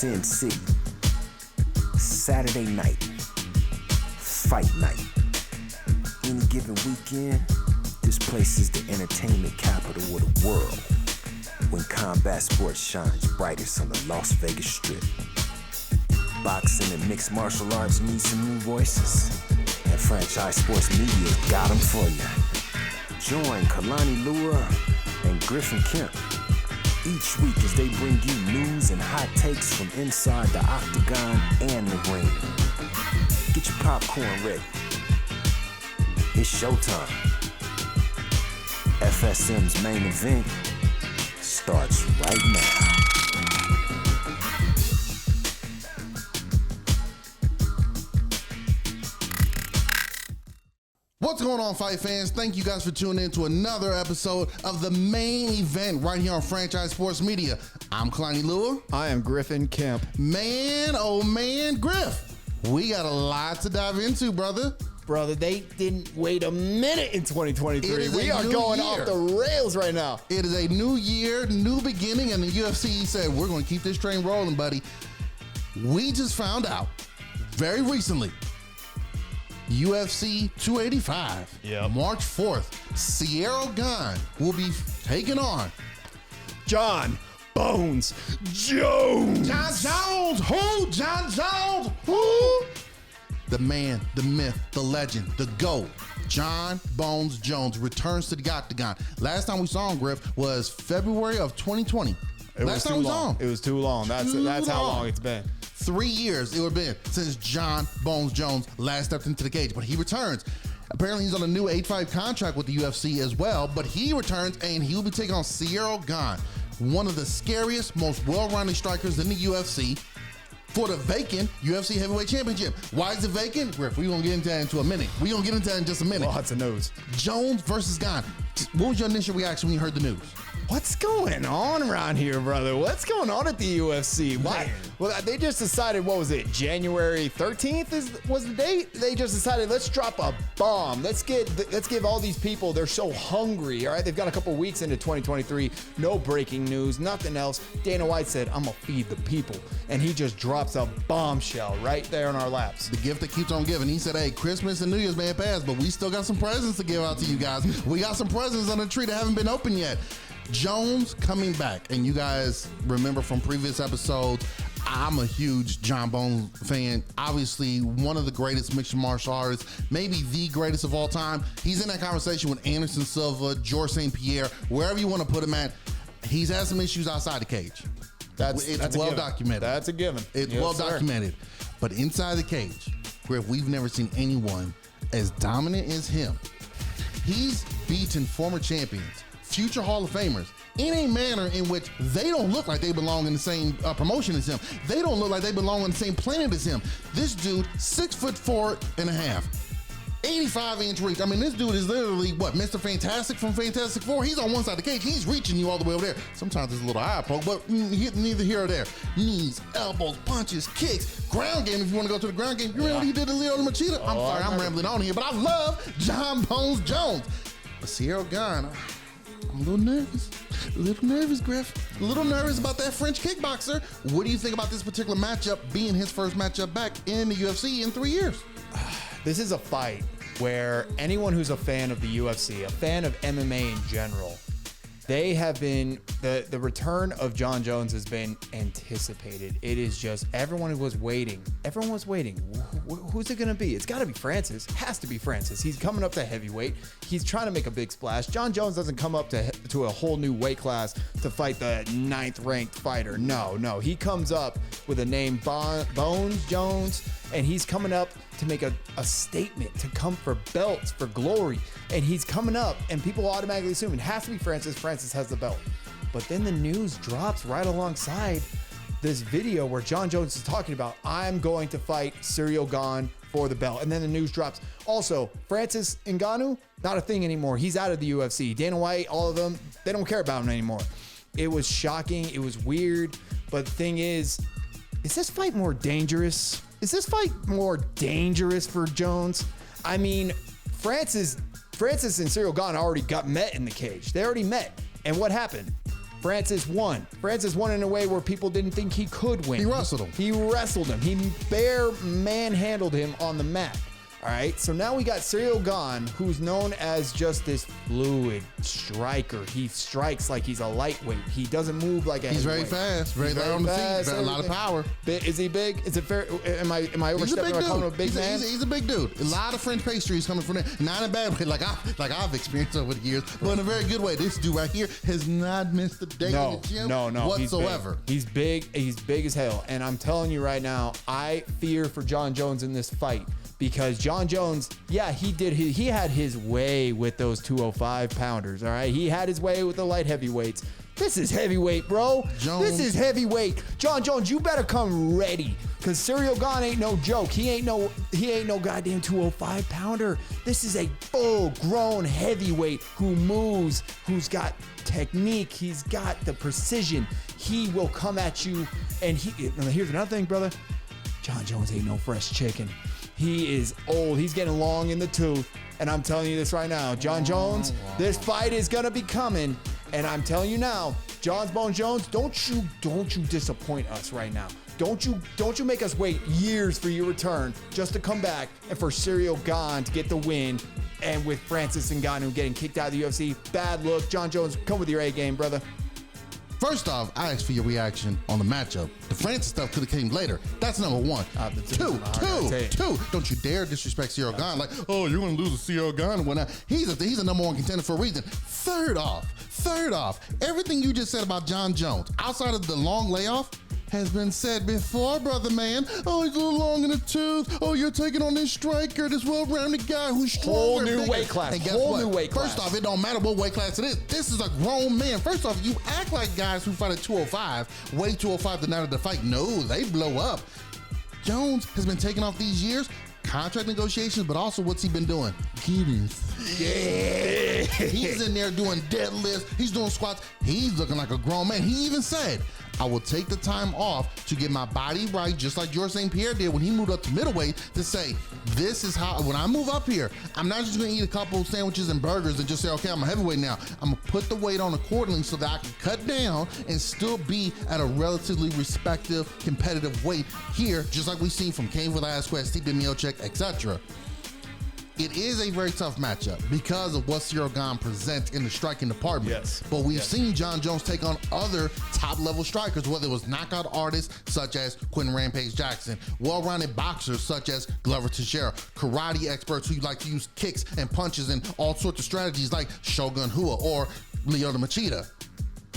Sin City. Saturday night. Fight night. Any given weekend, this place is the entertainment capital of the world. When combat sports shines brightest on the Las Vegas Strip. Boxing and mixed martial arts need some new voices. And Franchise Sports Media got them for you. Join Kalani Lua and Griff and Kemp each week as they bring you news and hot takes from inside the octagon and the ring. Get your popcorn ready. It's showtime. FSM's main event starts right now. What's going on, fight fans? Thank you guys for tuning in to another episode of the main event right here on Franchise Sports Media. I'm Kalani Lua. I am Griff and Kemp. Man, oh man, Griff. We got a lot to dive into, brother. Brother, they didn't wait a minute in 2023. We are going off the rails right now. It is a new year, new beginning, and the UFC said, we're going to keep this train rolling, buddy. We just found out very recently, UFC 285, March 4th, Cyril Gane will be taking on Jon Bones Jones. Jon Jones. Who? Jon Jones. Who? The man, the myth, the legend, the GOAT. Jon Bones Jones returns to the octagon. Last time we saw him, Griff, was February of 2020. Last time we saw him. It was too long. That's how long it's been. 3 years it would have been since Jon Bones Jones last stepped into the cage, but he returns. Apparently he's on a new 8-5 contract with the UFC as well, but he returns and he will be taking on Cyril Gane, one of the scariest, most well-rounded strikers in the UFC, for the vacant UFC Heavyweight Championship. Why is it vacant? Griff, we're going to get into that in a minute. We're going to get into that in just a minute. Lots of news. Jones versus Gane. What was your initial reaction when you heard the news? What's going on around here, brother? What's going on at the UFC? Why? Well, they just decided, what was it, January 13th was the date? They just decided, let's drop a bomb. Let's give all these people, they're so hungry, all right? They've got a couple weeks into 2023, no breaking news, nothing else. Dana White said, I'm gonna feed the people. And he just drops a bombshell right there in our laps. The gift that keeps on giving. He said, hey, Christmas and New Year's may have passed, but we still got some presents to give out to you guys. We got some presents on the tree that haven't been opened yet. Jones coming back, and you guys remember from previous episodes, I'm a huge Jon Bones fan. Obviously, one of the greatest mixed martial artists, maybe the greatest of all time. He's in that conversation with Anderson Silva, Georges St. Pierre, wherever you want to put him at. He's had some issues outside the cage. It's well documented. That's a given. It's well documented. But inside the cage, Griff, we've never seen anyone as dominant as him. He's beaten former champions, future Hall of Famers, in a manner in which they don't look like they belong in the same promotion as him. They don't look like they belong on the same planet as him. This dude, 6'4.5", 85-inch reach. I mean, this dude is literally, what, Mr. Fantastic from Fantastic Four? He's on one side of the cage. He's reaching you all the way over there. Sometimes it's a little eye poke, but neither here or there. Knees, elbows, punches, kicks, ground game if you want to go to the ground game. You remember what he did to Leo Machida? I'm sorry, I'm rambling on here, but I love Jon Bones Jones. But Cyril Gane, I'm a little nervous, Griff. A little nervous about that French kickboxer. What do you think about this particular matchup being his first matchup back in the UFC in 3 years? This is a fight where anyone who's a fan of the UFC, a fan of MMA in general, they have been, the return of Jon Jones has been anticipated. It is just, everyone was waiting. Everyone was waiting. Who's it gonna be? It's gotta be Francis. Has to be Francis. He's coming up to heavyweight. He's trying to make a big splash. Jon Jones doesn't come up to a whole new weight class to fight the 9th ranked fighter. No. He comes up with a name, Bones Jones, and he's coming up to make a statement, to come for belts, for glory. And he's coming up, and people automatically assume it has to be Francis. Francis has the belt. But then the news drops right alongside this video where Jon Jones is talking about, I'm going to fight Cyril Gane for the belt. And then the news drops. Also, Francis Ngannou, not a thing anymore. He's out of the UFC. Dana White, all of them, they don't care about him anymore. It was shocking. It was weird. But the thing is this fight more dangerous? Is this fight more dangerous for Jones? I mean, Francis and Cyril Gane already got met in the cage. They already met. And what happened? Francis won. Francis won in a way where people didn't think he could win. He wrestled him. He wrestled him. He manhandled him on the mat. All right, so now we got Cyril Gane, who's known as just this fluid striker. He strikes like he's a lightweight. He doesn't move like a He's very heavyweight. fast, very light on the feet, very, a lot of power. Is he big? Is it fair? Am I He's a overstepping? big Am I calling him dude. a big man? He's a big dude. A lot of French pastries coming from there. Not in a bad way, like I've experienced over the years, but in a very good way. This dude right here has not missed a day in the gym whatsoever. He's big. He's big as hell. And I'm telling you right now, I fear for Jon Jones in this fight. Because Jon Jones, yeah, he had his way with those 205 pounders, all right? He had his way with the light heavyweights. This is heavyweight, bro. This is heavyweight. Jon Jones, you better come ready. Cause Cyril Gane ain't no joke. He ain't no goddamn 205 pounder. This is a full-grown heavyweight who moves, who's got technique, he's got the precision. He will come at you, and here's another thing, brother. Jon Jones ain't no fresh chicken. He is old. He's getting long in the tooth. And I'm telling you this right now, Jon Jones, this fight is gonna be coming. And I'm telling you now, Jon Jones, don't you disappoint us right now. Don't you make us wait years for your return just to come back and for Cyril Gane to get the win. And with Francis Ngannou getting kicked out of the UFC, bad look. Jon Jones, come with your A game, brother. First off, I asked for your reaction on the matchup. The Francis stuff could have came later. That's number one. Two. Don't you dare disrespect Cyril Gane. Like, oh, you're going to lose to Cyril Gane and whatnot. He's a number one contender for a reason. Third off, everything you just said about Jon Jones, outside of the long layoff, has been said before, brother man. Oh, he's a little long in the tooth. Oh, you're taking on this striker, this well-rounded guy who's stronger. Whole new weight class. And guess Whole what? new weight class. First off, it don't matter what weight class it is. This is a grown man. First off, you act like guys who fight at 205, weigh 205 the night of the fight. No, they blow up. Jones has been taking off these years, contract negotiations, but also what's he been doing? Yeah. He's in there doing deadlifts. He's doing squats. He's looking like a grown man. He even said, I will take the time off to get my body right, just like Georges St. Pierre did when he moved up to middleweight, to say, this is how, when I move up here, I'm not just gonna eat a couple sandwiches and burgers and just say, okay, I'm a heavyweight now. I'm gonna put the weight on accordingly so that I can cut down and still be at a relatively respective, competitive weight here, just like we've seen from Cain Velasquez, Stipe Miocic, etc. It is a very tough matchup because of what Cyril Gane presents in the striking department. Yes. But we've seen Jon Jones take on other top-level strikers, whether it was knockout artists such as Quentin Rampage Jackson, well-rounded boxers such as Glover Teixeira, karate experts who like to use kicks and punches and all sorts of strategies like Shogun Rua or Lyoto Machida.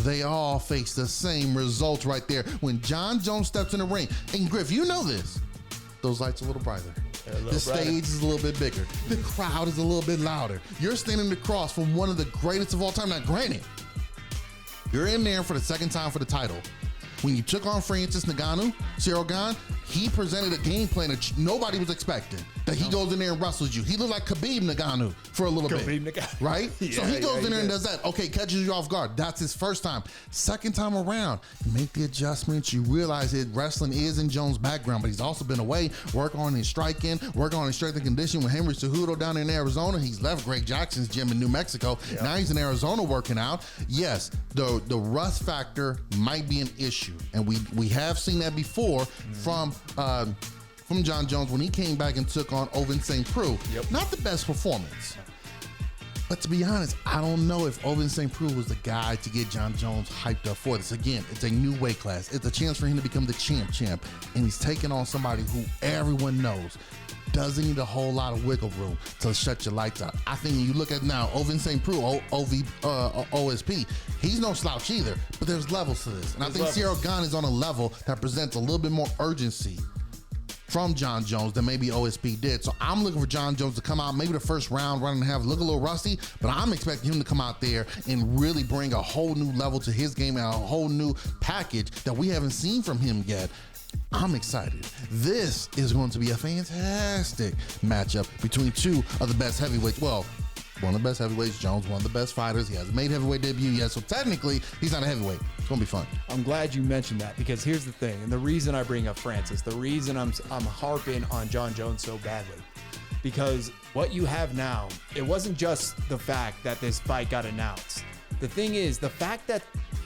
They all face the same results right there when Jon Jones steps in the ring. And Griff, you know this. Those lights are a little brighter. The stage is a little bit bigger. The crowd is a little bit louder. You're standing across from one of the greatest of all time. Now, granted, you're in there for the second time for the title. When you took on Francis Ngannou, Cyril Gane, he presented a game plan that nobody was expecting. That he goes in there and wrestles you. He looked like Khabib Ngannou for a little bit, right? So he goes in there and does that. Okay, catches you off guard. That's his first time. Second time around, you make the adjustments. You realize that wrestling is in Jones' background, but he's also been away, work on his striking, work on his strength and conditioning with Henry Cejudo down in Arizona. He's left Greg Jackson's gym in New Mexico. Now he's in Arizona working out. Yes, the rust factor might be an issue, and we have seen that before from Jon Jones when he came back and took on Ovin St. Preux. Not the best performance. But to be honest, I don't know if Ovin St. Preux was the guy to get Jon Jones hyped up for this. Again, it's a new weight class. It's a chance for him to become the champ. And he's taking on somebody who everyone knows doesn't need a whole lot of wiggle room to shut your lights out. I think when you look at now, Ovin St. Preux, OSP, he's no slouch either, but there's levels to this. And I think Cyril Gane is on a level that presents a little bit more urgency from Jon Jones than maybe OSP did. So I'm looking for Jon Jones to come out, maybe the first round, run and have look a little rusty, but I'm expecting him to come out there and really bring a whole new level to his game and a whole new package that we haven't seen from him yet. I'm excited. This is going to be a fantastic matchup between two of the best heavyweights. Well, one of the best heavyweights, Jones, one of the best fighters. He hasn't made heavyweight debut yet, so technically he's not a heavyweight. It's gonna be fun. I'm glad you mentioned that because here's the thing, and the reason I bring up Francis, the reason I'm harping on Jon Jones so badly, because what you have now, it wasn't just the fact that this fight got announced. The thing is, the fact that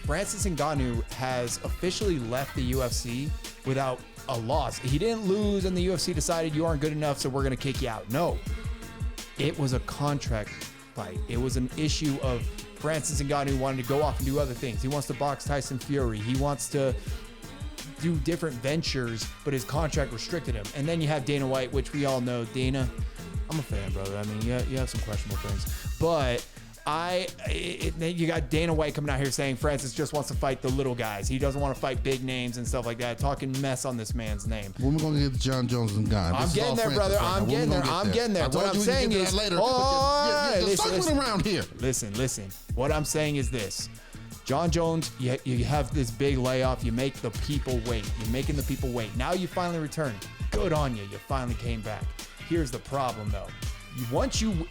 Francis Ngannou has officially left the UFC without a loss. He didn't lose and the UFC decided you aren't good enough, so we're going to kick you out. No, it was a contract fight. It was an issue of Francis Ngannou wanted to go off and do other things. He wants to box Tyson Fury. He wants to do different ventures, but his contract restricted him. And then you have Dana White, which we all know. Dana, I'm a fan, brother. I mean, you have some questionable things. But you got Dana White coming out here saying Francis just wants to fight the little guys. He doesn't want to fight big names and stuff like that. Talking mess on this man's name. When we're going to get to Jon Jones and Gane? I'm getting there, brother. I'm getting there. I'm getting there. What I'm saying is, listen, around here. Listen. What I'm saying is this. Jon Jones, you have this big layoff. You make the people wait. You're making the people wait. Now you finally return. Good on you. You finally came back. Here's the problem, though.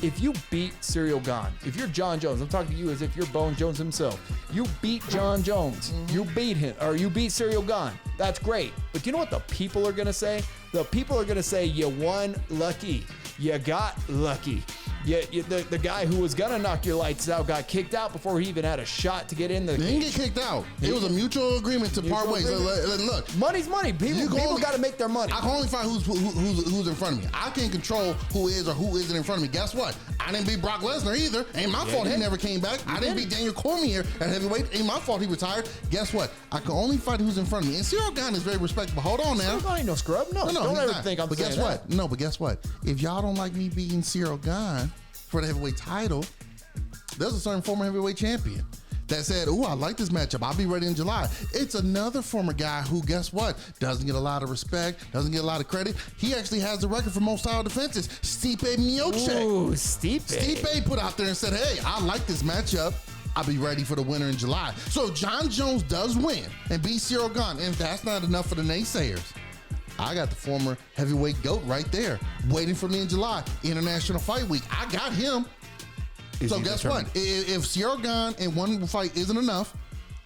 If you beat Cyril Gane, if you're Jon Jones, I'm talking to you as if you're Bone Jones himself. You beat Jon Jones. You beat him, or you beat Cyril Gane. That's great. But you know what the people are going to say? The people are going to say, you won lucky. You got lucky. The guy who was going to knock your lights out got kicked out before he even had a shot to get in the He didn't get kicked out. It was a mutual agreement to part ways. Look. Money's money. People got to make their money. I can only find who's in front of me. I can't control who is or who isn't in front of me. Guess what? I didn't beat Brock Lesnar either. Ain't my fault he never came back. I didn't beat Daniel Cormier at heavyweight. Ain't my fault he retired. Guess what? I can only fight who's in front of me. And Cyril Gane is very respectable. Hold on now. Cyril Gane ain't no scrub. No, don't ever think I'm saying that. No, but guess what? If y'all don't like me beating Cyril Gane for the heavyweight title, there's a certain former heavyweight champion that said, I like this matchup. I'll be ready in July. It's another former guy who, guess what, doesn't get a lot of respect, doesn't get a lot of credit. He actually has the record for most title defenses. Stipe Miocic. Ooh, Stipe. Stipe put out there and said, hey, I like this matchup. I'll be ready for the winner in July. So if Jon Jones does win and beat Cyril Gane, and that's not enough for the naysayers, I got the former heavyweight GOAT right there waiting for me in July. International Fight Week. I got him. So guess what? If Cyril Gane in one fight isn't enough,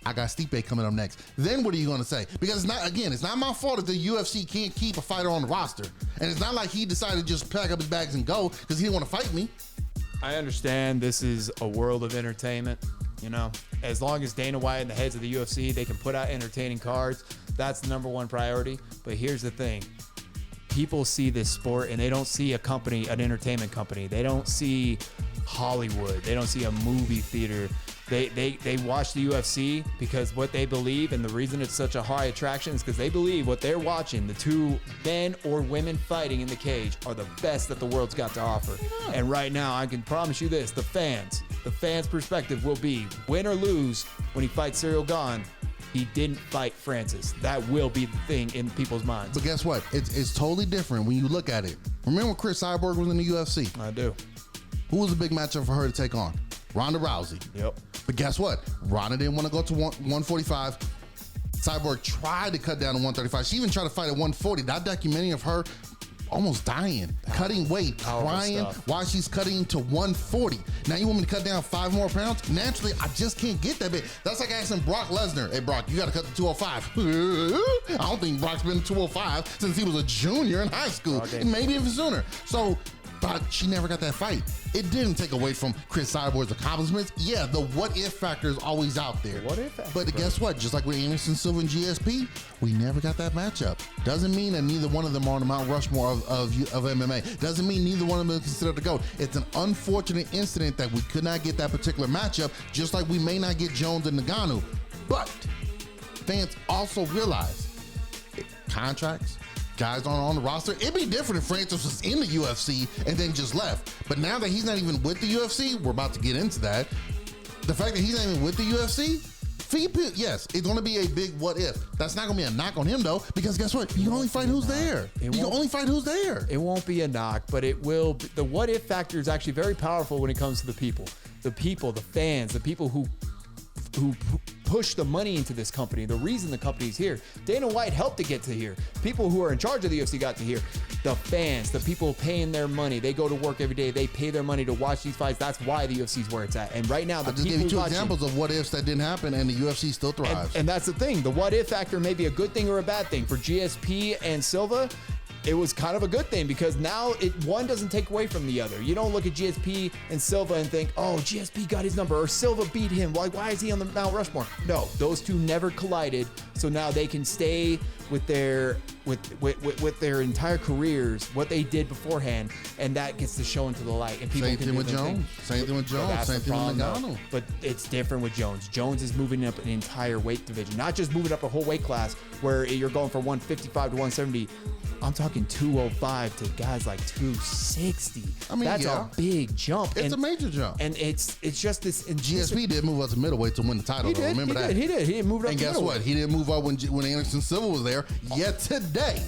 I got Stipe coming up next. Then what are you going to say? Because it's not my fault if the UFC can't keep a fighter on the roster. And it's not like he decided to just pack up his bags and go because he didn't want to fight me. I understand this is a world of entertainment. As long as Dana White and the heads of the UFC, they can put out entertaining cards, that's the number one priority. But here's the thing. People see this sport and they don't see an entertainment company. They don't see Hollywood. They don't see a movie theater. They watch the UFC because what they believe, and the reason it's such a high attraction is because they believe what they're watching, the two men or women fighting in the cage, are the best that the world's got to offer. Yeah. And right now, I can promise you this, the fans' perspective will be, win or lose, when he fights Cyril Gane, he didn't fight Francis. That will be the thing in people's minds. But guess what? It's totally different when you look at it. Remember when Chris Cyborg was in the UFC? I do. Who was a big matchup for her to take on? Ronda Rousey. Yep. But guess what? Ronda didn't want to go to 145. Cyborg tried to cut down to 135. She even tried to fight at 140. That documentary of her almost dying, cutting weight, crying while she's cutting to 140. Now you want me to cut down 5 more pounds? Naturally, I just can't get that big. That's like asking Brock Lesnar, hey Brock, you got to cut to 205. I don't think Brock's been 205 since he was a junior in high school, maybe even sooner. So, but she never got that fight. It didn't take away from Chris Cyborg's accomplishments. Yeah, the what-if factor is always out there. What if factor? But guess what? Just like with Anderson Silva and GSP, we never got that matchup. Doesn't mean that neither one of them are on the Mount Rushmore of MMA. Doesn't mean neither one of them is considered the GOAT. It's an unfortunate incident that we could not get that particular matchup, just like we may not get Jones and Ngannou. But fans also realize contracts, guys on the roster. It'd be different if Francis was in the UFC and then just left. But now that he's not even with the UFC, we're about to get into that. The fact that he's not even with the UFC, yes, it's going to be a big what if. That's not going to be a knock on him, though, because guess what? You can only fight who's there. You can only fight who's there. It won't be a knock, but it will. The what if factor is actually very powerful when it comes to the people. The people, the fans, the people who push the money into this company. The reason the company's here. Dana White helped to get to here. People who are in charge of the UFC got to here. The fans, the people paying their money. They go to work every day. They pay their money to watch these fights. That's why the UFC's where it's at. And right now, the I just people gave you 2 watching, examples of what ifs that didn't happen, and the UFC still thrives. And that's the thing. The what if factor may be a good thing or a bad thing. For GSP and Silva, it was kind of a good thing because now one doesn't take away from the other. You don't look at GSP and Silva and think, oh, GSP got his number or Silva beat him. Like, why is he on the Mount Rushmore? No, those two never collided. So now they can stay with their entire careers, what they did beforehand, and that gets to show into the light. And people Same thing with Jones. Same thing with Jones. Same thing with Ngannou. But it's different with Jones. Jones is moving up an entire weight division, not just moving up a whole weight class where you're going from 155 to 170. I'm talking 205 to guys like 260. I mean, that's a big jump. It's a major jump. And it's just this. And GSP did move up to middleweight to win the title. Remember that? He did. He didn't move up. And guess what? He didn't move up when Anderson Silva was there. Yet today,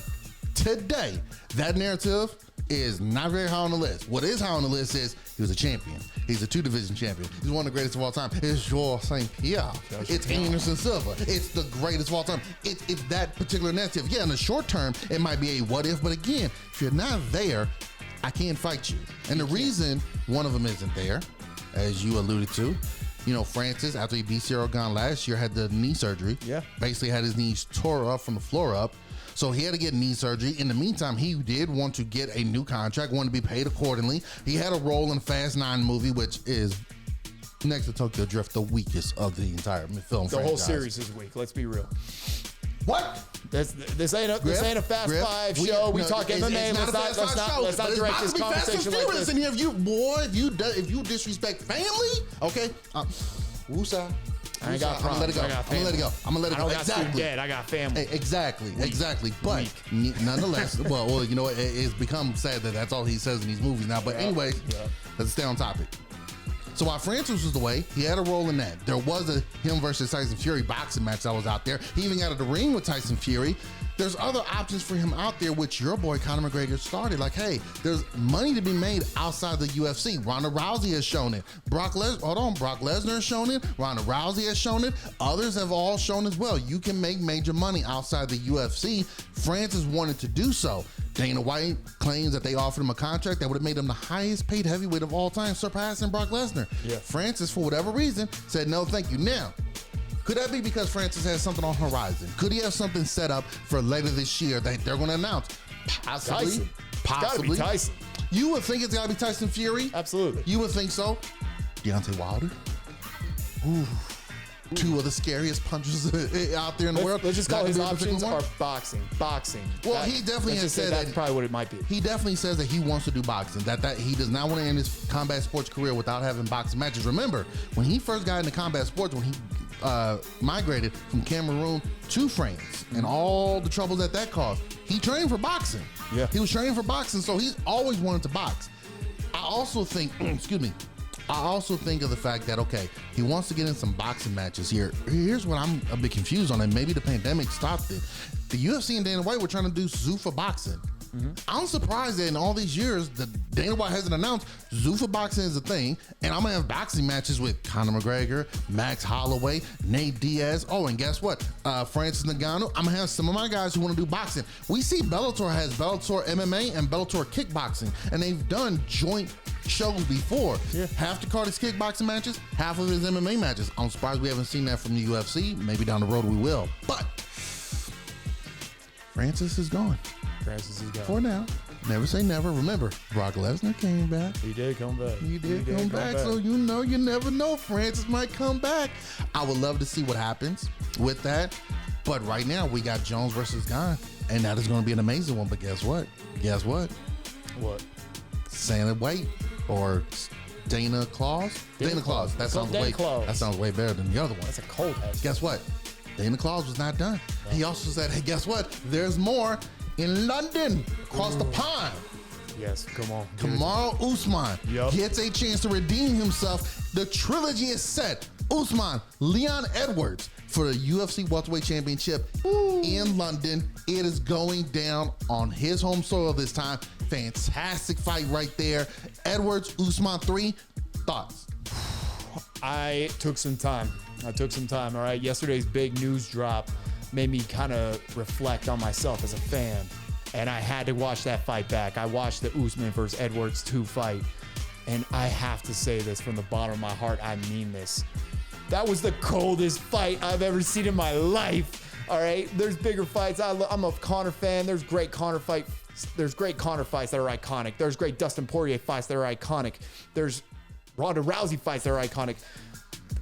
that narrative is not very high on the list. What is high on the list is he was a champion. He's a 2-division champion. He's one of the greatest of all time. It's Georges St. Pierre. It's Anderson Silva. It's the greatest of all time. It's that particular narrative. Yeah, in the short term, it might be a what if, but again, if you're not there, I can't fight you. And the reason one of them isn't there, as you alluded to, Francis, after he beat Cyril Gane last year, had the knee surgery. Yeah. Basically had his knees tore up from the floor up. So he had to get knee surgery. In the meantime, he did want to get a new contract, wanted to be paid accordingly. He had a role in the Fast 9 movie, which is, next to Tokyo Drift, the weakest of the entire film franchise. The whole series is weak. Let's be real. What? This ain't a Fast Five show. We talk MMA. Let's not direct this conversation like this. In here, if you disrespect family, okay? Woosah. I ain't got problems. I'm gonna let it go. I don't got student dead. I got family. Exactly. But nonetheless, well, it's become sad that that's all he says in these movies now. But anyway, let's stay on topic. So while Francis was away, he had a role in that. There was a him versus Tyson Fury boxing match that was out there. He even got out of the ring with Tyson Fury. There's other options for him out there, which your boy Conor McGregor started. Like, hey, there's money to be made outside the UFC. Ronda Rousey has shown it. Brock Lesnar has shown it. Ronda Rousey has shown it. Others have all shown as well. You can make major money outside the UFC. Francis wanted to do so. Dana White claims that they offered him a contract that would have made him the highest paid heavyweight of all time, surpassing Brock Lesnar. Yeah. Francis, for whatever reason, said no, thank you. Now, could that be because Francis has something on the horizon? Could he have something set up for later this year that they're going to announce? Possibly. Tyson. Possibly. It's gotta be Tyson. You would think it's got to be Tyson Fury? Absolutely. You would think so? Deontay Wilder? Ooh. Two of the scariest punches out there in the world. Let's just call his options are boxing. Well, he definitely has said that's probably what it might be. He definitely says that he wants to do boxing. That he does not want to end his combat sports career without having boxing matches. Remember, when he first got into combat sports, when he migrated from Cameroon to France and all the trouble that caused, he trained for boxing. Yeah, he was training for boxing, so he's always wanted to box. I also think, of the fact that, okay, he wants to get in some boxing matches here. Here's what I'm a bit confused on, and maybe the pandemic stopped it. The UFC and Dana White were trying to do Zuffa boxing. Mm-hmm. I'm surprised that in all these years that Dana White hasn't announced Zuffa boxing is a thing, and I'm gonna have boxing matches with Conor McGregor, Max Holloway, Nate Diaz. Oh, and guess what? Francis Ngannou. I'm gonna have some of my guys who want to do boxing. We see Bellator has Bellator MMA and Bellator kickboxing, and they've done joint shows before. Yeah. Half the card is kickboxing matches, half of it is MMA matches. I'm surprised we haven't seen that from the UFC. Maybe down the road we will. But Francis is gone. Francis is gone. For now. Never say never. Remember, Brock Lesnar came back. He did come back. He did come back. So you never know. Francis might come back. I would love to see what happens with that. But right now, we got Jones versus Gane. And that is going to be an amazing one. But guess what? What? Santa White or Dana Claus? Dana Claus. That sounds way better than the other one. That's a cold ass. Guess what? Dana Claus was not done. No. He also said, hey, guess what? There's more in London, across the pond. Yes, come on. Kamaru Usman gets a chance to redeem himself. The trilogy is set. Usman, Leon Edwards for the UFC welterweight championship in London. It is going down on his home soil this time. Fantastic fight right there. Edwards, Usman 3. Thoughts? I took some time. All right. Yesterday's big news drop made me kind of reflect on myself as a fan, and I had to watch that fight back. I watched the Usman versus Edwards 2 fight, and I have to say this from the bottom of my heart. I mean this. That was the coldest fight I've ever seen in my life. All right, there's bigger fights. I'm a Conor fan. There's great Conor There's great Conor fights that are iconic. There's great Dustin Poirier fights that are iconic. There's Ronda Rousey fights that are iconic.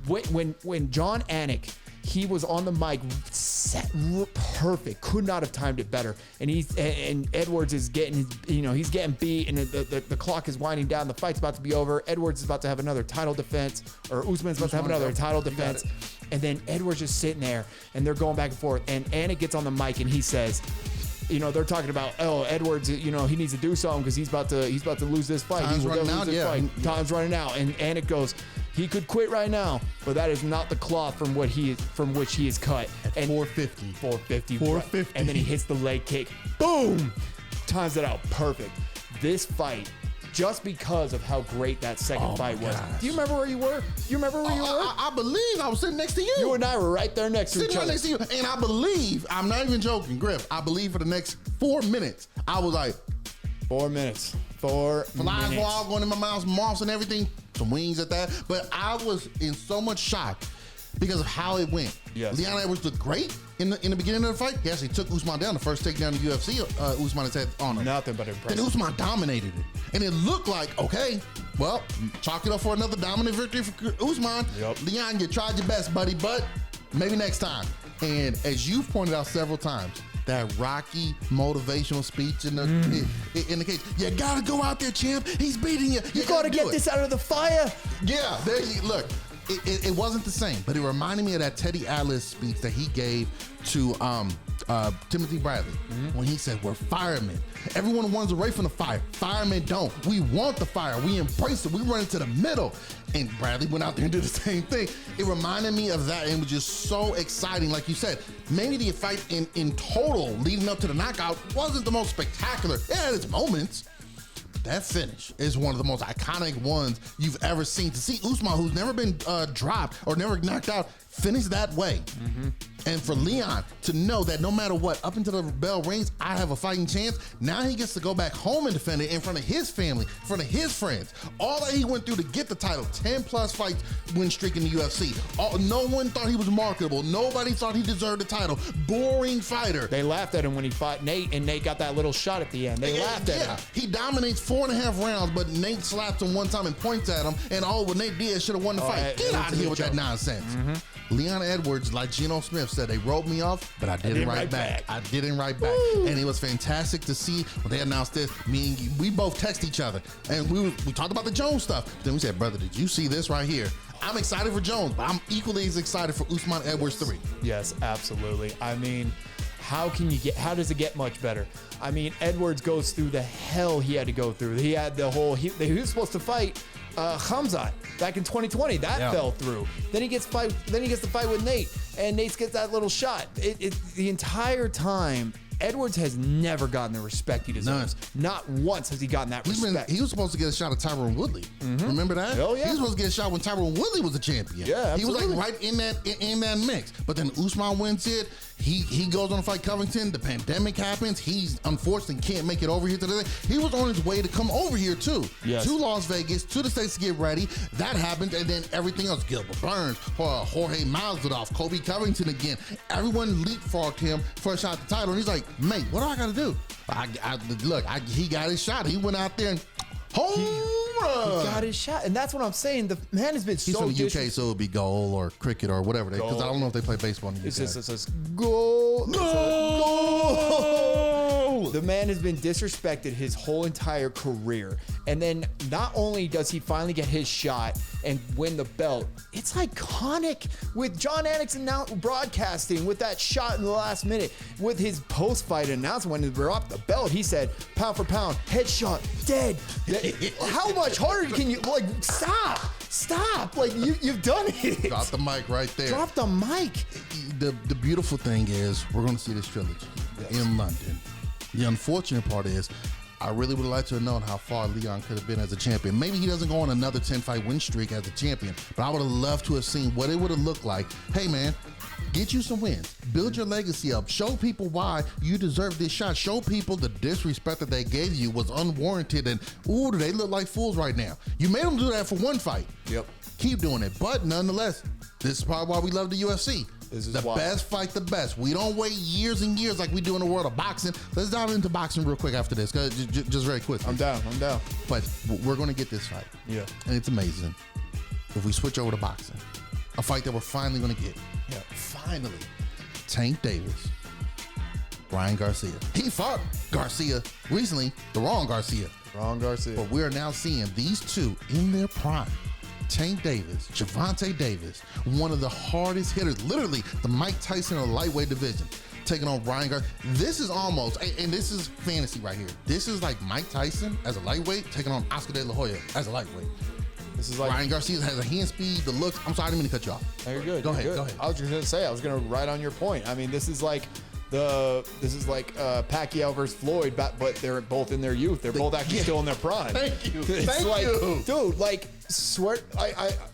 When John Anik, he was on the mic, set perfect, could not have timed it better. And Edwards is getting he's getting beat, and the clock is winding down. The fight's about to be over. Edwards is about to have another title defense, or Usman's about to have another title defense. And then Edwards just sitting there, and they're going back and forth. And Anik gets on the mic and he says, they're talking about, Edwards, he needs to do something because he's about to lose this fight. Time's running out, yeah. Time's running out. And Anik goes, he could quit right now, but that is not the cloth from which he is cut. At 450. 450. And then he hits the leg kick. Boom! Times it out. Perfect. This fight, just because of how great that second fight was. Do you remember where you were? I believe I was sitting next to you. You and I were right there next to each other. Sitting right next to you. And I believe, I'm not even joking, Griff, I believe for the next 4 minutes, I was like, 4 minutes. 4 flies minutes. wild going in my mouth, moss and everything, some wings at that. But I was in so much shock because of how it went. Yes. Leon Edwards looked great in the beginning of the fight. He actually took Usman down. The first takedown in the UFC, Usman has had on him. Nothing but impressive. Then Usman dominated it. And it looked like, okay, well, chalk it up for another dominant victory for Usman. Yep. Leon, you tried your best, buddy, but maybe next time. And as you've pointed out several times, that Rocky motivational speech in the cage. You gotta go out there, champ. He's beating you. You gotta get this out of the fire. Yeah, there you look. It wasn't the same, but it reminded me of that Teddy Atlas speech that he gave to Timothy Bradley when he said, we're firemen. Everyone runs away from the fire. Firemen don't. We want the fire. We embrace it. We run into the middle. And Bradley went out there and did the same thing. It reminded me of that, and it was just so exciting. Like you said, maybe the fight in total leading up to the knockout wasn't the most spectacular. It had its moments. That finish is one of the most iconic ones you've ever seen. To see Usman, who's never been dropped or never knocked out, finish that way. And for Leon to know that no matter what, up until the bell rings, I have a fighting chance. Now he gets to go back home and defend it in front of his family, in front of his friends. All that he went through to get the title, 10 plus fights win streak in the UFC. No one thought he was marketable. Nobody thought he deserved the title. Boring fighter. They laughed at him when he fought Nate, and Nate got that little shot at the end. They laughed at him. He dominates 4.5 rounds, but Nate slaps him one time and points at him, and well, Nate Diaz should have won the fight. Get out of here with that nonsense. Leon Edwards, like Geno Smith said, they wrote me off, but I did it right back. I did it right back. Woo. And it was fantastic to see when they announced this. Me and you, we both text each other, and we talked about the Jones stuff. Then we said, brother, did you see this right here? I'm excited for Jones, but I'm equally as excited for Usman Edwards 3. Yes, absolutely. I mean, how does it get much better? I mean, Edwards goes through the hell he had to go through. He had the whole, he was supposed to fight Khamzat back in 2020. That fell through. Then he gets to fight with Nate, and Nate gets that little shot. The entire time, Edwards has never gotten the respect he deserves. None. Not once has he gotten that respect. He was supposed to get a shot at Tyron Woodley. Remember that? Oh yeah. He was supposed to get a shot when Tyron Woodley was a champion. Yeah, absolutely. He was like right in that mix. But then Usman wins it. He goes on to fight Covington. The pandemic happens. He's unfortunately can't make it over here today. He was on his way to come over here too. Yes. To Las Vegas, to the States to get ready. That happened, and then everything else. Gilbert Burns, Jorge Masvidal, Kobe Covington again. Everyone leapfrogged him for a shot at the title. And he's like, mate, what do I got to do? He got his shot. He went out there and home run. He got his shot, and that's what I'm saying. The man has been He's from the UK, so it'll be goal or cricket or whatever. Because I don't know if they play baseball in the UK. It's just goal. The man has been disrespected his whole entire career. And then not only does he finally get his shot and win the belt, it's iconic with John Anik's broadcasting with that shot in the last minute. With his post-fight announcement when they were up the belt, he said, pound for pound, headshot, dead. How much harder can you, stop. Like, you've done it. Drop the mic right there. Drop the mic. The beautiful thing is we're going to see this trilogy in London. The unfortunate part is I really would have liked to have known how far Leon could have been as a champion. Maybe he doesn't go on another 10-fight win streak as a champion, but I would have loved to have seen what it would have looked like. Hey, man, get you some wins. Build your legacy up. Show people why you deserve this shot. Show people the disrespect that they gave you was unwarranted, and, ooh, do they look like fools right now. You made them do that for one fight. Yep. Keep doing it. But nonetheless, this is probably why we love the UFC. This is the wild. best fight the best. We don't wait years and years like we do in the world of boxing. Let's dive into boxing real quick after this, just very quick. I'm down. But we're going to get this fight. Yeah. And it's amazing. If we switch over to boxing, a fight that we're finally going to get. Yeah. Finally. Tank Davis, Ryan Garcia. He fought Garcia recently, the wrong Garcia. But we are now seeing these two in their prime. Tank Davis, Gervonta Davis, one of the hardest hitters, literally the Mike Tyson of the lightweight division, taking on Ryan Garcia. This is almost, and this is fantasy right here. This is like Mike Tyson as a lightweight taking on Oscar De La Hoya as a lightweight. This is like Ryan Garcia has a hand speed, the looks. I'm sorry, I didn't mean to cut you off. No, you're good. Go You're ahead. good. Go ahead. I was just gonna say, I was gonna ride on your point. I mean, this is like Pacquiao versus Floyd, but they're both in their youth. They're both actually still in their prime. Thank you. It's Thank like, you. dude. Like, swear.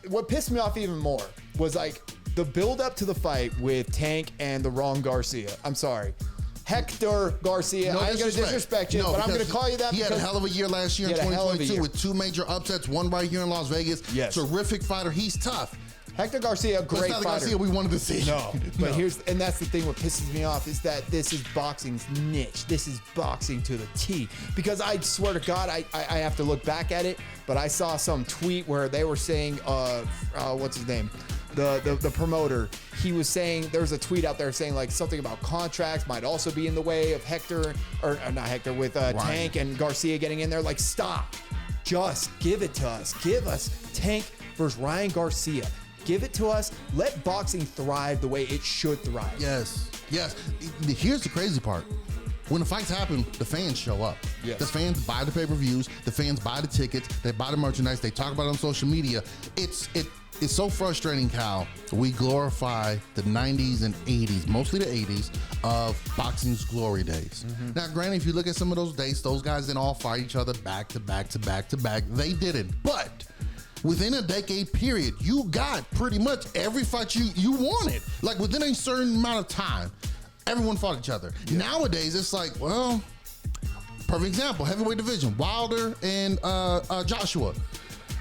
What pissed me off even more was like the build up to the fight with Tank and the wrong Garcia. I'm sorry. Hector Garcia. No I ain't gonna disrespect you, but I'm gonna call you that. He had a hell of a year last year in He had a hell of a 2022 year. with two major upsets, one right here in Las Vegas. Yes. Terrific fighter. He's tough. Hector Garcia, But great it's not the fighter. Garcia we wanted to see. No, but that's the thing. What pisses me off is that this is boxing's niche. This is boxing to the T. Because I swear to God, I have to look back at it. But I saw some tweet where they were saying, what's his name? The promoter. He was saying there was a tweet out there saying like something about contracts might also be in the way of Hector or not Hector with Tank and Garcia getting in there. Like, stop. Just give it to us. Give us Tank versus Ryan Garcia. Give it to us. Let boxing thrive the way it should thrive. Yes. Here's the crazy part. When the fights happen, the fans show up. Yes. The fans buy the pay-per-views. The fans buy the tickets. They buy the merchandise. They talk about it on social media. It's so frustrating how we glorify the 90s and 80s, mostly the 80s, of boxing's glory days. Mm-hmm. Now, granted, if you look at some of those dates, those guys didn't all fight each other back to back to back to back. They didn't. But within a decade period, you got pretty much every fight you wanted. Like within a certain amount of time, everyone fought each other. Yeah. Nowadays, it's like, well, perfect example, heavyweight division, Wilder and Joshua.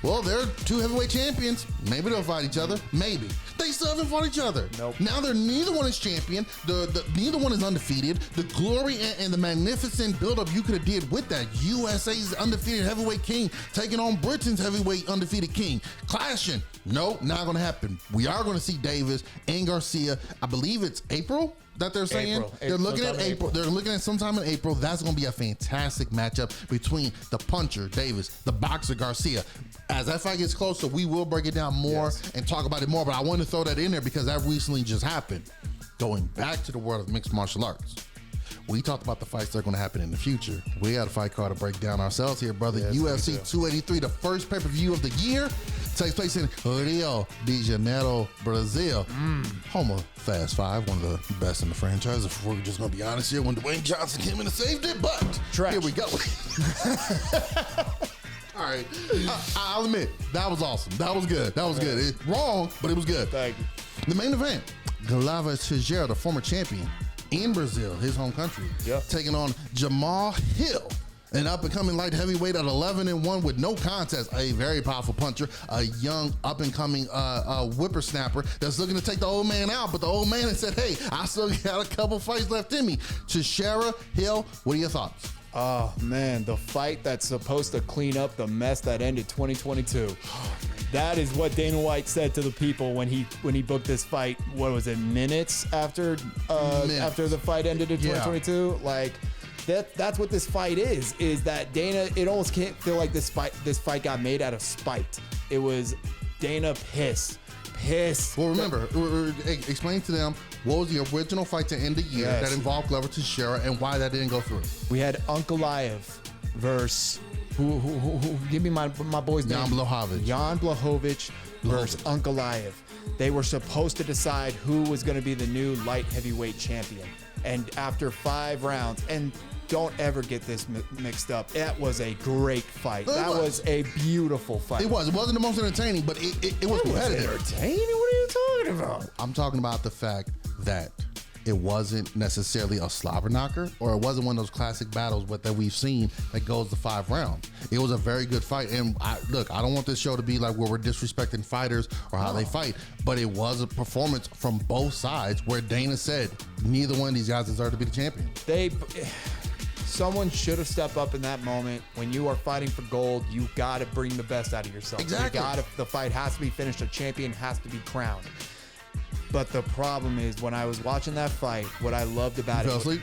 Well, they're two heavyweight champions. Maybe they'll fight each other. Maybe. They still haven't fought each other. Nope. Now neither one is champion. Neither one is undefeated. The glory and the magnificent buildup you could have did with that. USA's undefeated heavyweight king taking on Britain's heavyweight undefeated king. Clashing. No, not going to happen. We are going to see Davis and Garcia. I believe it's April that they're saying. They're looking at April. They're looking at sometime in April. That's going to be a fantastic matchup between the puncher, Davis, the boxer, Garcia. As that fight gets closer, we will break it down more and talk about it more, but I wanted to throw that in there because that recently just happened. Going back to the world of mixed martial arts, we talked about the fights that are going to happen in the future. We got a fight card to break down ourselves here, brother. Yes, UFC 283, the first pay-per-view of the year, takes place in Rio de Janeiro, Brazil. Home of Fast Five, one of the best in the franchise. If we're just going to be honest here, when Dwayne Johnson came in and saved it, but here we go. All right, I'll admit, that was awesome. That was good. Good. It's wrong, but it was good. Thank you. The main event, Glover Teixeira, the former champion in Brazil, his home country, taking on Jamahal Hill, an up-and-coming light heavyweight at 11-1 with no contest. A very powerful puncher, a young up-and-coming whippersnapper that's looking to take the old man out, but the old man has said, hey, I still got a couple fights left in me. Teixeira, Hill, what are your thoughts? Oh, man, the fight that's supposed to clean up the mess that ended 2022. That is what Dana White said to the people when he booked this fight. What was it, minutes after the fight ended in 2022? Like, that's what this fight is that Dana, it almost can't feel like this fight got made out of spite. It was Dana pissed. Well, remember, explain to them what was the original fight to end the year that involved Glover Teixeira and why that didn't go through. We had Ankalaev versus who give me my boy's name. Jan Blachowicz versus Ankalaev. They were supposed to decide who was going to be the new light heavyweight champion. And after 5 rounds, and don't ever get this mixed up, that was a great fight. That was a beautiful fight. It was. It wasn't the most entertaining, but it was competitive. Entertaining? What are you talking about? I'm talking about the fact that it wasn't necessarily a slobber knocker, or it wasn't one of those classic battles that we've seen that goes to 5 rounds. It was a very good fight. And I don't want this show to be like where we're disrespecting fighters or how they fight, but it was a performance from both sides where Dana said neither one of these guys deserve to be the champion. Someone should have stepped up in that moment. When you are fighting for gold, you got to bring the best out of yourself. Exactly. The fight has to be finished. A champion has to be crowned. But the problem is, when I was watching that fight, what I loved about it.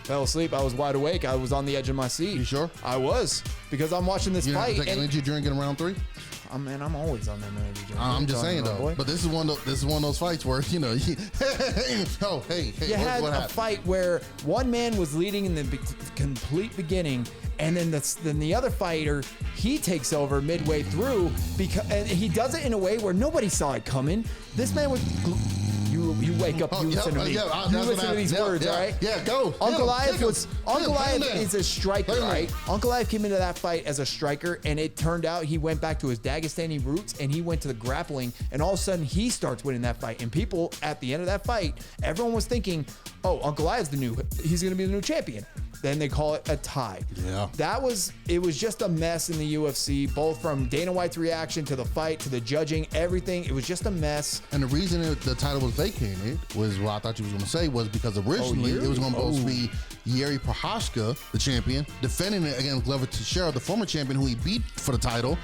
Fell asleep. I was wide awake. I was on the edge of my seat. You sure? I was, because I'm watching this fight. You take energy drink in round 3? I'm always on that energy drink. I'm just saying though. Boy. But this is one of those fights where you had a fight where one man was leading in the complete beginning, and then the other fighter, he takes over midway through, and he does it in a way where nobody saw it coming. This man was. You wake up, you listen to me. You listen to these words, all right? Yeah, go. Uncle Ive is a striker, right? Uncle Ive came into that fight as a striker, and it turned out he went back to his Dagestani roots, and he went to the grappling, and all of a sudden he starts winning that fight. And people at the end of that fight, everyone was thinking, oh, Uncle Ive's he's going to be the new champion. Then they call it a tie. Yeah. It was just a mess in the UFC, both from Dana White's reaction to the fight, to the judging, everything. It was just a mess. And the reason the title was vacated was what I thought you was going to say was because originally it was going to be Yuri Prochazka, the champion, defending it against Glover Teixeira, the former champion who he beat for the title.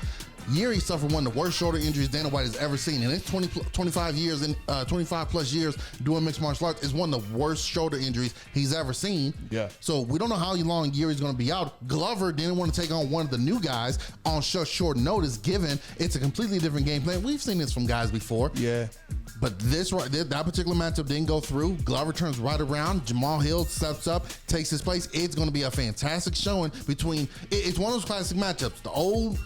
Yuri suffered one of the worst shoulder injuries Dana White has ever seen. In his 25 plus years doing mixed martial arts, is one of the worst shoulder injuries he's ever seen. Yeah. So we don't know how long Yuri's going to be out. Glover didn't want to take on one of the new guys on short notice, given it's a completely different game plan. We've seen this from guys before. Yeah. But that particular matchup didn't go through. Glover turns right around. Jamahal Hill steps up, takes his place. It's going to be a fantastic showing between. It's one of those classic matchups. The old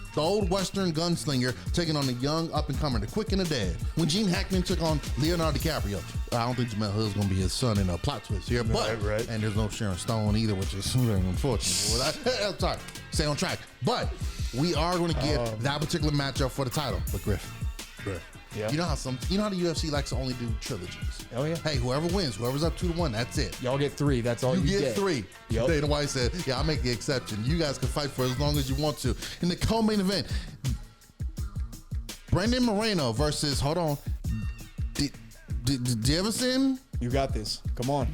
Western gunslinger taking on the young up and comer, the quick and the dead. When Gene Hackman took on Leonardo DiCaprio, I don't think Jamahal Hill is going to be his son in a plot twist here. But right. And there's no Sharon Stone either, which is very unfortunate. I'm sorry, stay on track. But we are going to get that particular matchup for the title. But Griff. Yeah. You know how the UFC likes to only do trilogies. Oh yeah. Hey, whoever wins, whoever's up 2-1, that's it. Y'all get 3. That's all you get. You get 3. Yep. Dana White said, "Yeah, I'll make the exception. You guys can fight for as long as you want to." In the co-main event, Brandon Moreno versus Davison. You got this. Come on.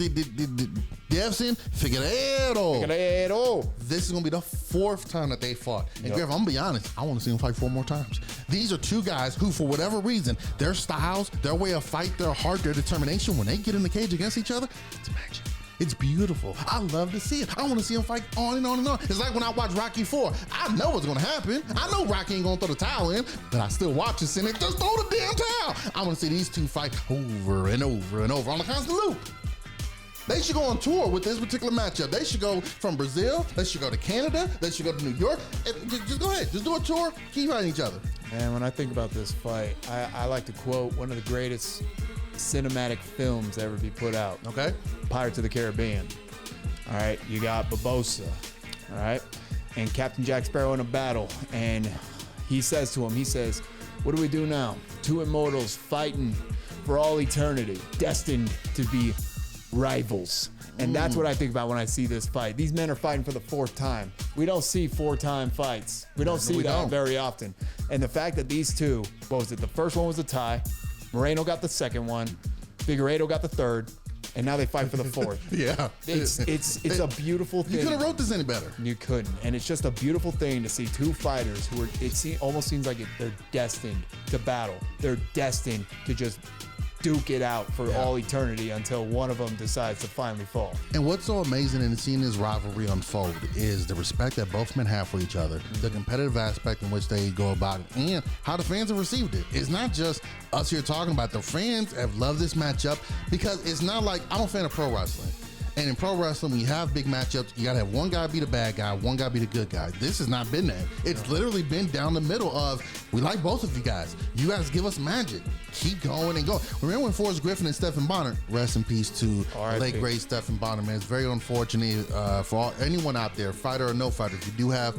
Davison Figueiredo. This is going to be the 4th time that they fought. And Griff, I'm going to be honest, I want to see them fight 4 more times. These are 2 guys who, for whatever reason, their styles, their way of fight, their heart, their determination, when they get in the cage against each other, it's magic. It's beautiful. I love to see it. I want to see them fight on and on and on. It's like when I watch Rocky 4. I know what's going to happen. I know Rocky ain't going to throw the towel in, but I still watch this and just throw the damn towel. I want to see these 2 fight over and over and over on a constant loop. They should go on tour with this particular matchup. They should go from Brazil. They should go to Canada. They should go to New York. Just go ahead. Just do a tour. Keep fighting each other. Man, when I think about this fight, I like to quote one of the greatest cinematic films to ever be put out. Okay. Pirates of the Caribbean. All right. You got Barbossa. All right. And Captain Jack Sparrow in a battle. And he says to him, what do we do now? 2 immortals fighting for all eternity, destined to be rivals. And that's what I think about when I see this fight. These men are fighting for the 4th time. We don't see 4-time fights. We don't see that very often. And the fact that these 2, what was it? The first one was a tie. Moreno got the second one. Figueiredo got the 3rd. And now they fight for the 4th. Yeah. It's a beautiful thing. You couldn't have wrote this any better. You couldn't. And it's just a beautiful thing to see 2 fighters who are, almost seems like they're destined to battle. They're destined to just duke it out for all eternity until one of them decides to finally fall. And what's so amazing in seeing this rivalry unfold is the respect that both men have for each other, the competitive aspect in which they go about it, and how the fans have received it. It's not just us here talking about it. The fans have loved this matchup because it's not like, I'm a fan of pro wrestling. And in pro wrestling, when you have big matchups, you gotta have one guy be the bad guy, one guy be the good guy. This has not been that. It's literally been down the middle of, we like both of you guys. You guys give us magic. Keep going and going. Remember when Forrest Griffin and Stephen Bonner, rest in peace to late great Stephen Bonner, man. It's very unfortunate for anyone out there, fighter or no fighter. If you do have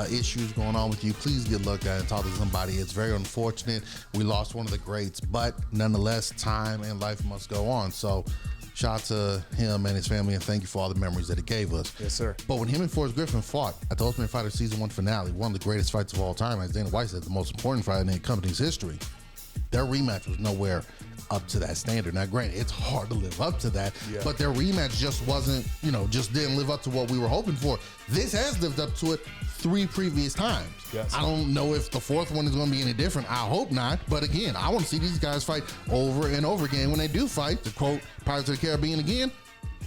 issues going on with you, please get looked at and talk to somebody. It's very unfortunate. We lost one of the greats, but nonetheless, time and life must go on. So Shout out to him and his family, and thank you for all the memories that it gave us. Yes, sir. But when him and Forrest Griffin fought at the Ultimate Fighter Season 1 finale, one of the greatest fights of all time, as Dana White said, the most important fight in the company's history, their rematch was nowhere up to that standard. Now, granted, it's hard to live up to that, but their rematch just wasn't, just didn't live up to what we were hoping for. This has lived up to it 3 previous times. Yes. I don't know if the 4th one is going to be any different. I hope not. But again, I want to see these guys fight over and over again. When they do fight, to quote Pirates of the Caribbean again,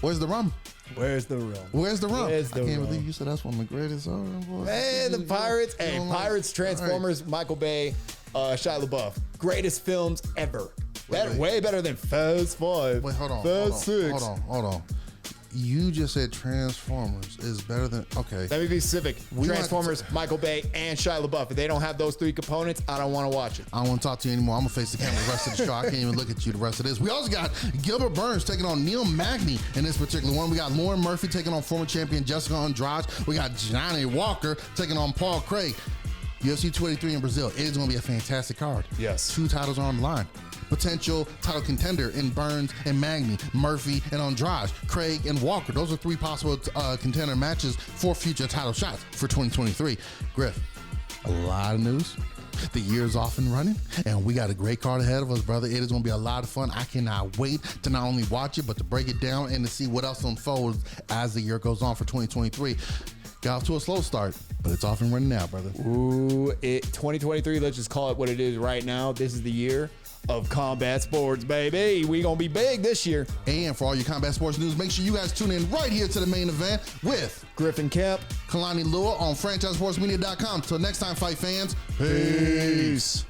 where's the rum? Where's the rum? Where's the rum? Where's the I can't rum? believe you said that's one of the greatest. Hey, the Pirates. Hey, Pirates, Transformers, Michael Bay, Shia LaBeouf. Greatest films ever. Way better than Phase 5. Wait, hold on. Phase 6. Hold on. You just said Transformers is better than, okay. Let me be specific. Transformers, Michael Bay, and Shia LaBeouf. If they don't have those 3 components, I don't want to watch it. I don't want to talk to you anymore. I'm going to face the camera the rest of the show. I can't even look at you the rest of this. We also got Gilbert Burns taking on Neil Magny in this particular one. We got Lauren Murphy taking on former champion Jessica Andrade. We got Johnny Walker taking on Paul Craig. UFC 283 in Brazil. It is going to be a fantastic card. Yes. 2 titles are on the line. Potential title contender in Burns and Magny, Murphy and Andrade, Craig and Walker. Those are 3 possible contender matches for future title shots for 2023. Griff, a lot of news. The year's off and running, and we got a great card ahead of us, brother. It is going to be a lot of fun. I cannot wait to not only watch it, but to break it down and to see what else unfolds as the year goes on for 2023. Got off to a slow start, but it's off and running now, brother. Ooh, 2023, let's just call it what it is right now. This is the year of combat sports, baby. We gonna be big this year. And for all your combat sports news, make sure you guys tune in right here to the main event with Griff and Kalani Lua on FranchiseSportsMedia.com. Till next time, fight fans. Peace.